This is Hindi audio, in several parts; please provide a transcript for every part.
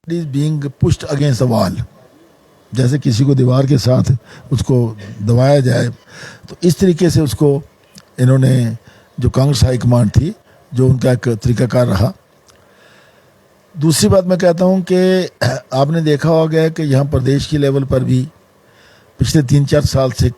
Is being pushed against the wall, जैसे किसी को दीवार के साथ उसको दबाया जाए, तो इस तरीके से उसको इन्होंने, जो कांग्रेस हाईकमांड थी, जो उनका एक तरीकाकार रहा। दूसरी बात मैं कहता हूं कि आपने देखा होगा कि यहाँ प्रदेश की लेवल पर भी पिछले 3-4 साल से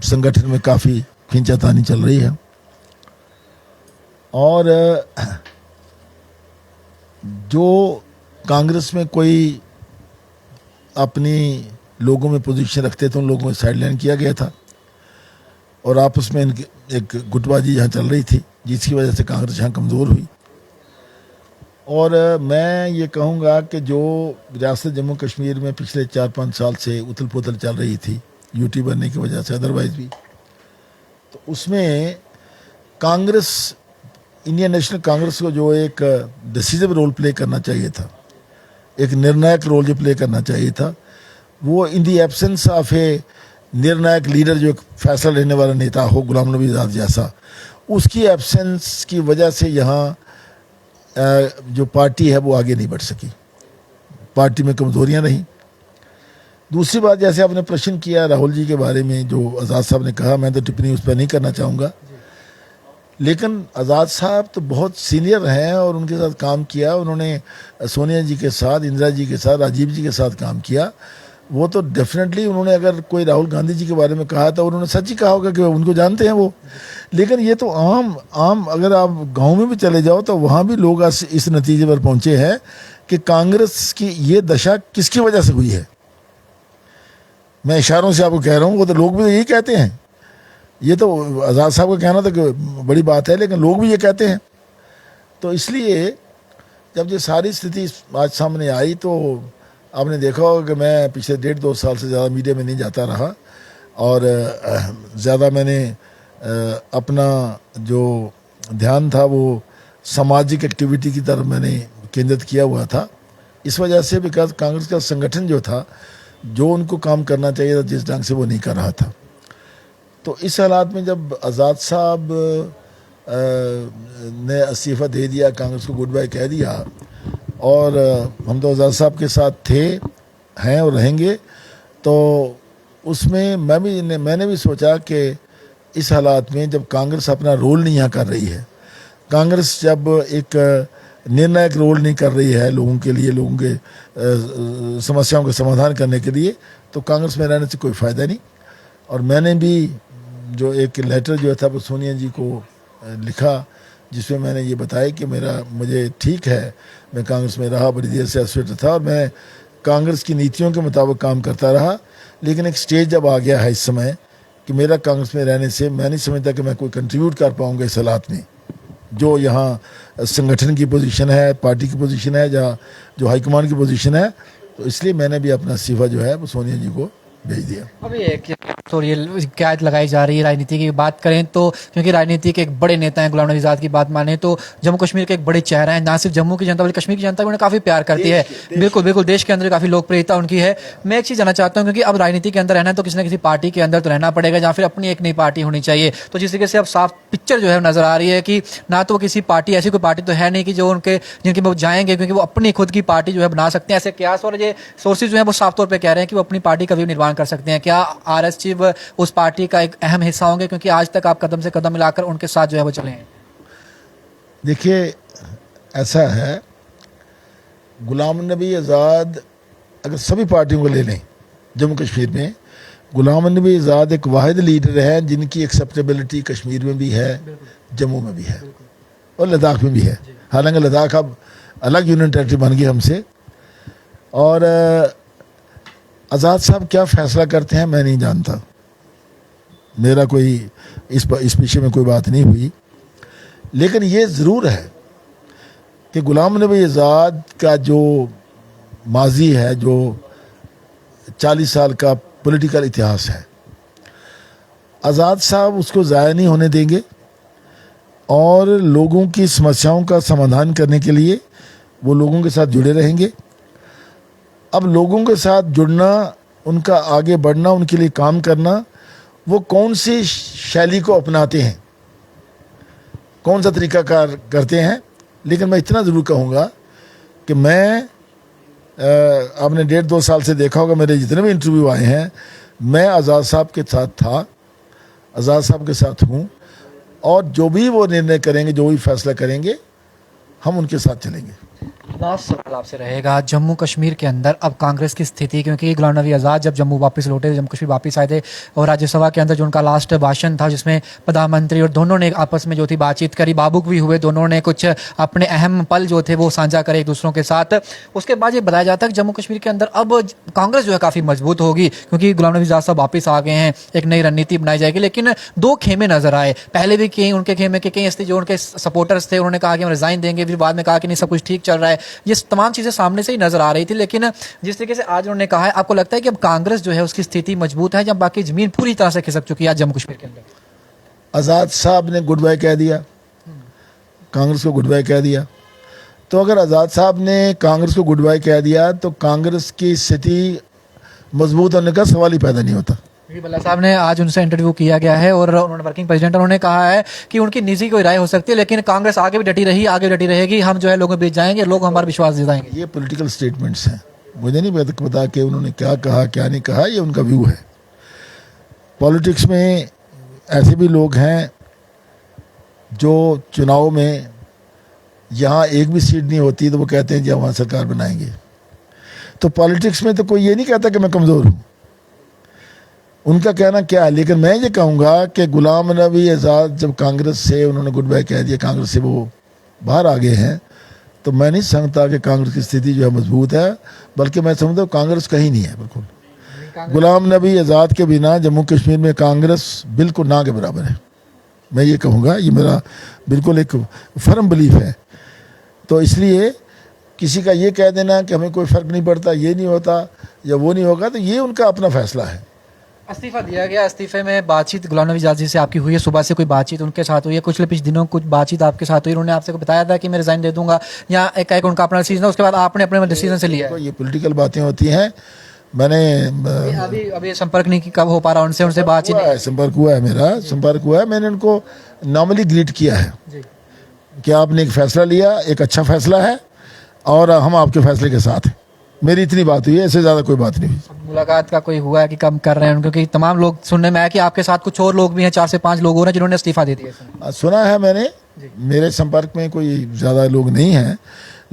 संगठन में काफ़ी खींचातानी चल रही है, और जो कांग्रेस में कोई अपनी लोगों में पोजीशन रखते थे उन लोगों को साइडलाइन किया गया था, और आपस में इनकी एक गुटबाजी यहाँ चल रही थी, जिसकी वजह से कांग्रेस यहाँ कमज़ोर हुई। और मैं ये कहूँगा कि जो रियासत जम्मू कश्मीर में पिछले 4-5 साल से उथल पुथल चल रही थी यूटी बनने की वजह से, अदरवाइज भी, तो उसमें कांग्रेस, इंडियन नेशनल कांग्रेस को जो एक डिसीजिव रोल प्ले करना चाहिए था, एक निर्णायक रोल जो प्ले करना चाहिए था, वो इन दी एब्सेंस ऑफ ए निर्णायक लीडर, जो एक फैसला लेने वाला नेता हो, गुलाम नबी आज़ाद जैसा, उसकी एब्सेंस की वजह से यहाँ जो पार्टी है वो आगे नहीं बढ़ सकी, पार्टी में कमज़ोरियाँ रहीं। दूसरी बात, जैसे आपने प्रश्न किया राहुल जी के बारे में, जो आज़ाद साहब ने कहा, मैं तो टिप्पणी उस पर नहीं करना चाहूँगा, लेकिन आज़ाद साहब तो बहुत सीनियर हैं और उनके साथ काम किया उन्होंने, सोनिया जी के साथ, इंदिरा जी के साथ, राजीव जी के साथ काम किया। वो तो डेफिनेटली, उन्होंने अगर कोई राहुल गांधी जी के बारे में कहा था, उन्होंने सच ही कहा होगा कि उनको जानते हैं वो। लेकिन ये तो आम अगर आप गांव में भी चले जाओ तो वहाँ भी लोग इस नतीजे पर पहुँचे हैं कि कांग्रेस की ये दशा किसकी वजह से हुई है। मैं इशारों से आपको कह रहा हूँ, वो तो लोग भी यही कहते हैं। ये तो आज़ाद साहब का कहना तो बड़ी बात है, लेकिन लोग भी ये कहते हैं। तो इसलिए जब ये सारी स्थिति आज सामने आई, तो आपने देखा होगा कि मैं पिछले 1.5-2 साल से ज़्यादा मीडिया में नहीं जाता रहा, और ज़्यादा मैंने अपना जो ध्यान था वो सामाजिक एक्टिविटी की तरफ मैंने केंद्रित किया हुआ था। इस वजह से बिकॉज कांग्रेस का संगठन जो था, जो उनको काम करना चाहिए था जिस ढंग से, वो नहीं कर रहा था। तो इस हालात में जब आज़ाद साहब ने इस्तीफ़ा दे दिया, कांग्रेस को गुड बाय कह दिया, और हम तो आज़ाद साहब के साथ थे, हैं और रहेंगे, तो उसमें मैंने भी सोचा कि इस हालात में जब कांग्रेस अपना रोल नहीं यहाँ कर रही है, कांग्रेस जब एक निर्णायक रोल नहीं कर रही है लोगों के लिए, लोगों के समस्याओं का समाधान करने के लिए, तो कांग्रेस में रहने से कोई फ़ायदा नहीं। और मैंने भी जो एक लेटर जो था वो सोनिया जी को लिखा, जिसमें मैंने ये बताया कि मुझे ठीक है, मैं कांग्रेस में रहा, बड़ी देर से एसोसिएट था और मैं कांग्रेस की नीतियों के मुताबिक काम करता रहा, लेकिन एक स्टेज जब आ गया है इस समय कि मेरा कांग्रेस में रहने से मैं नहीं समझता कि मैं कोई कंट्रीब्यूट कर पाऊँगा इस हालात में, जो यहाँ संगठन की पोजीशन है, पार्टी की पोजीशन है, जहाँ जो हाईकमान की पोजीशन है। तो इसलिए मैंने भी अपना इस्तीफ़ा जो है वो सोनिया जी को भेज दिया। अभी एक तो ये शिकायत लगाई जा रही है राजनीति की बात करें तो, क्योंकि राजनीति के एक बड़े नेता हैं, गुलाम नबी आज़ाद की बात माने तो जम्मू कश्मीर के एक बड़े चेहरा हैं, ना सिर्फ जम्मू की जनता बल्कि कश्मीर की जनता भी उन्हें काफ़ी प्यार करती है। बिल्कुल बिल्कुल, देश के अंदर काफ़ी लोकप्रियता उनकी है। मैं एक चीज़ जानना चाहता हूँ, क्योंकि अब राजनीति के अंदर रहना है तो किसी न किसी पार्टी के अंदर तो रहना पड़ेगा, या फिर अपनी एक नई पार्टी होनी चाहिए। तो जिस तरीके से अब साफ पिक्चर जो है नजर आ रही है कि ना तो किसी पार्टी, ऐसी कोई पार्टी तो है नहीं कि जो जिनके वो जाएंगे, क्योंकि वो अपनी खुद की पार्टी जो है बना सकते हैं। ऐसे क्यास और ये सोर्सेज जो है वो साफ तौर पर कह रहे हैं कि वो अपनी पार्टी का भी निर्माण कर सकते हैं। क्या आरएस चीफ उस पार्टी का एक अहम हिस्सा होंगे, क्योंकि आज तक आप कदम से कदम मिलाकर उनके साथ जो है वो चले हैं? देखिए, ऐसा है, गुलाम नबी आज़ाद अगर सभी पार्टियों को ले लें जम्मू कश्मीर में, गुलाम नबी आज़ाद एक वाहिद लीडर है जिनकी एक्सेप्टेबिलिटी कश्मीर में भी है, जम्मू में भी है और लद्दाख में भी है। हालांकि लद्दाख अब अलग यूनियन टेरिटरी बन गई हमसे, और आज़ाद साहब क्या फ़ैसला करते हैं मैं नहीं जानता, मेरा कोई इस पीछे में कोई बात नहीं हुई। लेकिन ये ज़रूर है कि गुलाम नबी आज़ाद का जो माजी है, जो 40 साल का पॉलिटिकल इतिहास है, आज़ाद साहब उसको ज़ाया नहीं होने देंगे, और लोगों की समस्याओं का समाधान करने के लिए वो लोगों के साथ जुड़े रहेंगे। अब लोगों के साथ जुड़ना, उनका आगे बढ़ना, उनके लिए काम करना, वो कौन सी शैली को अपनाते हैं, कौन सा तरीकाकार करते हैं। लेकिन मैं इतना ज़रूर कहूँगा कि मैं आपने 1.5-2 साल से देखा होगा मेरे जितने भी इंटरव्यू आए हैं, मैं आज़ाद साहब के साथ था, आज़ाद साहब के साथ हूँ, और जो भी वो निर्णय करेंगे, जो भी फैसला करेंगे, हम उनके साथ चलेंगे। लास्ट सवाल आपसे रहेगा, जम्मू कश्मीर के अंदर अब कांग्रेस की स्थिति, क्योंकि गुलाम नबी आज़ाद जब जम्मू वापस लौटे, जम्मू कश्मीर वापस आए थे, और राज्यसभा के अंदर जो उनका लास्ट भाषण था जिसमें प्रधानमंत्री और दोनों ने आपस में जो थी बातचीत करी, भावुक भी हुए, दोनों ने कुछ अपने अहम पल जो थे वो साझा करे एक दूसरों के साथ। उसके बाद ये बताया जाता है कि जम्मू कश्मीर के अंदर अब कांग्रेस जो है काफ़ी मजबूत होगी, क्योंकि गुलाम नबी आज़ाद साहब वापस आ गए हैं, एक नई रणनीति बनाई जाएगी। लेकिन दो खेमे नजर आए, पहले भी कई उनके खेमे के कई ऐसे जो उनके सपोर्टर्स थे, उन्होंने कहा कि हम रिजाइन देंगे, फिर बाद में कहा कि नहीं सब कुछ ठीक चल रहा है। ये तमाम चीजें सामने से ही नजर आ रही थी। लेकिन जिस तरीके से आज उन्होंने कहा है, आपको लगता है कि अब कांग्रेस जो है उसकी स्थिति मजबूत है, जब बाकी जमीन पूरी तरह से खिसक चुकी है आज जम्मू कश्मीर के अंदर? आज़ाद साहब ने गुड बाय कह दिया, कांग्रेस को गुड बाय कह दिया। तो अगर आज़ाद साहब ने कांग्रेस को गुड बाय कह दिया तो कांग्रेस की स्थिति मजबूत होने का सवाल ही पैदा नहीं होता। भल्ला साहब ने आज उनसे इंटरव्यू किया गया है और उन्होंने वर्किंग प्रेसिडेंट, उन्होंने कहा है कि उनकी निजी कोई राय हो सकती है, लेकिन कांग्रेस आगे भी डटी रही, आगे डटी रहेगी, हम जो है लोगों के बीच जाएंगे, लोग हमारा विश्वास दिलाएंगे। ये पॉलिटिकल स्टेटमेंट्स हैं, मुझे नहीं पता कि उन्होंने क्या कहा क्या नहीं कहा, ये उनका व्यू है। पॉलिटिक्स में ऐसे भी लोग हैं जो चुनाव में यहाँ एक भी सीट नहीं होती तो वो कहते हैं जी हम सरकार बनाएंगे। तो पॉलिटिक्स में तो कोई ये नहीं कहता कि मैं कमज़ोर हूँ, उनका कहना क्या है। लेकिन मैं ये कहूँगा कि गुलाम नबी आज़ाद जब कांग्रेस से उन्होंने गुड बाय कह दिया, कांग्रेस से वो बाहर आ गए हैं, तो मैं नहीं समझता कि कांग्रेस की स्थिति जो है मजबूत है, बल्कि मैं समझता हूँ कांग्रेस कहीं नहीं है। बिल्कुल गुलाम नबी आज़ाद के बिना जम्मू कश्मीर में कांग्रेस बिल्कुल ना के बराबर है, मैं ये कहूँगा। ये मेरा बिल्कुल एक फर्म बिलीफ है। तो इसलिए किसी का ये कह देना कि हमें कोई फ़र्क नहीं पड़ता, ये नहीं होता या वो नहीं होगा, तो ये उनका अपना फैसला है। इस्तीफा दिया गया, इस्तीफे में बातचीत गुलाम नबी आज़ाद जी से आपकी हुई है? सुबह से कोई बातचीत उनके साथ हुई है? कुछ दिनों कुछ बातचीत आपके साथ हुई? उन्होंने आपसे बताया था कि मैं रिजाइन दे दूंगा, या एक उनका अपना डिसीजन, उसके बाद आपने अपने डिसीजन से लिया? ये पॉलिटिकल बातें होती हैं। मैंने अभी संपर्क नहीं कब हो पा रहा उनसे बातचीत? संपर्क हुआ है, मेरा संपर्क हुआ है। मैंने उनको नॉर्मली ग्रीट किया है कि आपने एक फैसला लिया, एक अच्छा फैसला है, और हम आपके फैसले के साथ हैं। मेरी इतनी बात हुई है, इससे ज़्यादा कोई बात नहीं हुई। मुलाकात का कोई हुआ है कि कम कर रहे हैं? क्योंकि तमाम लोग सुनने में आया कि आपके साथ कुछ और लोग भी हैं, 4 से 5 लोग हो रहे हैं जिन्होंने इस्तीफा दे दिया। सुना है मैंने, मेरे संपर्क में कोई ज़्यादा लोग नहीं हैं,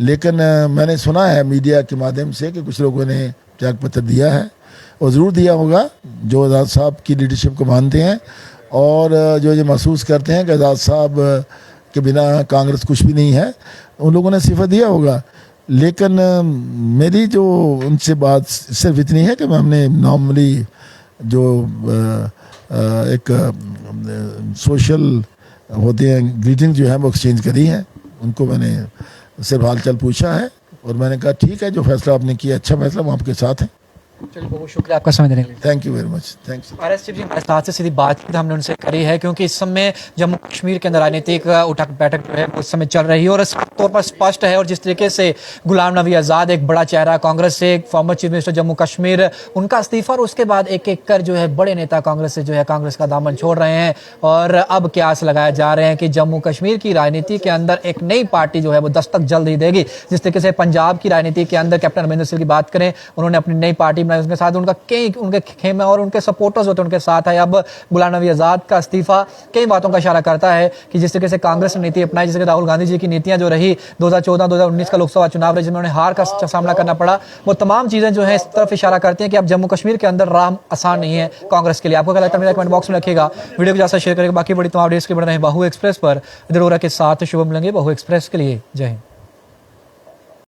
लेकिन मैंने सुना है मीडिया के माध्यम से कि कुछ लोगों ने त्याग पत्र दिया है, और ज़रूर दिया होगा जो आज़ाद साहब की लीडरशिप को मानते हैं और जो ये महसूस करते हैं कि आज़ाद साहब के बिना कांग्रेस कुछ भी नहीं है, उन लोगों ने इस्तीफा दिया होगा। लेकिन मेरी जो उनसे बात सिर्फ इतनी है कि हमने नॉर्मली जो एक सोशल होते हैं ग्रीटिंग जो है वो एक्सचेंज करी है। उनको मैंने सिर्फ हालचाल पूछा है और मैंने कहा ठीक है, जो फैसला आपने किया अच्छा फैसला, वो आपके साथ है। चलिए, बहुत शुक्रिया आपका समय देने के लिए। Thank you very much. Thanks. RS chief ji हमारे साथ से सीधी बातचीत हमने उनसे करी है, क्योंकि इस समय जम्मू कश्मीर के अंदर राजनीतिक उठक बैठक जो है उस समय चल रही है, और साफ तौर पर स्पष्ट है। और जिस तरीके से गुलाम नबी आज़ाद एक बड़ा चेहरा कांग्रेस से, एक former chief minister Jammu Kashmir, उनका इस्तीफा, और उसके बाद एक एक कर जो है बड़े नेता कांग्रेस से जो है कांग्रेस का दामन छोड़ रहे हैं, और अब क्यास लगाए जा रहे हैं कि जम्मू कश्मीर की राजनीति के अंदर एक नई पार्टी जो है वो दस्तक जल्द ही देगी। जिस तरीके से पंजाब की राजनीति के अंदर कैप्टन अमरिंदर सिंह की बात करें, उन्होंने अपनी नई पार्टी बनाई, उसके साथ उनका कई उनके खेमे और उनके सपोर्टर्स होते हैं उनके साथ है। अब गुलाम नबी आज़ाद का इस्तीफा कई बातों का इशारा करता है कि जिस तरीके से कांग्रेस ने नीति अपनाई, जैसे राहुल गांधी जी की नीतियां जो रही 2014-2019 का लोकसभा चुनाव रहे, जिसमें उन्हें हार का सामना करना पड़ा, वो तमाम चीजें जो है इस तरफ इशारा करती हैं कि अब जम्मू कश्मीर के अंदर राह आसान नहीं है कांग्रेस के लिए। आपको क्या लगता है? मेरा कमेंट बॉक्स में रखिएगा, वीडियो को ज्यादा शेयर करेगा। बाकी बड़ी तमाम अपडेट्स के बढ़ रहे हैं बाहू एक्सप्रेस पर। इधर के साथ शुभम लंगे, बाहू एक्सप्रेस के लिए। जय हिंद।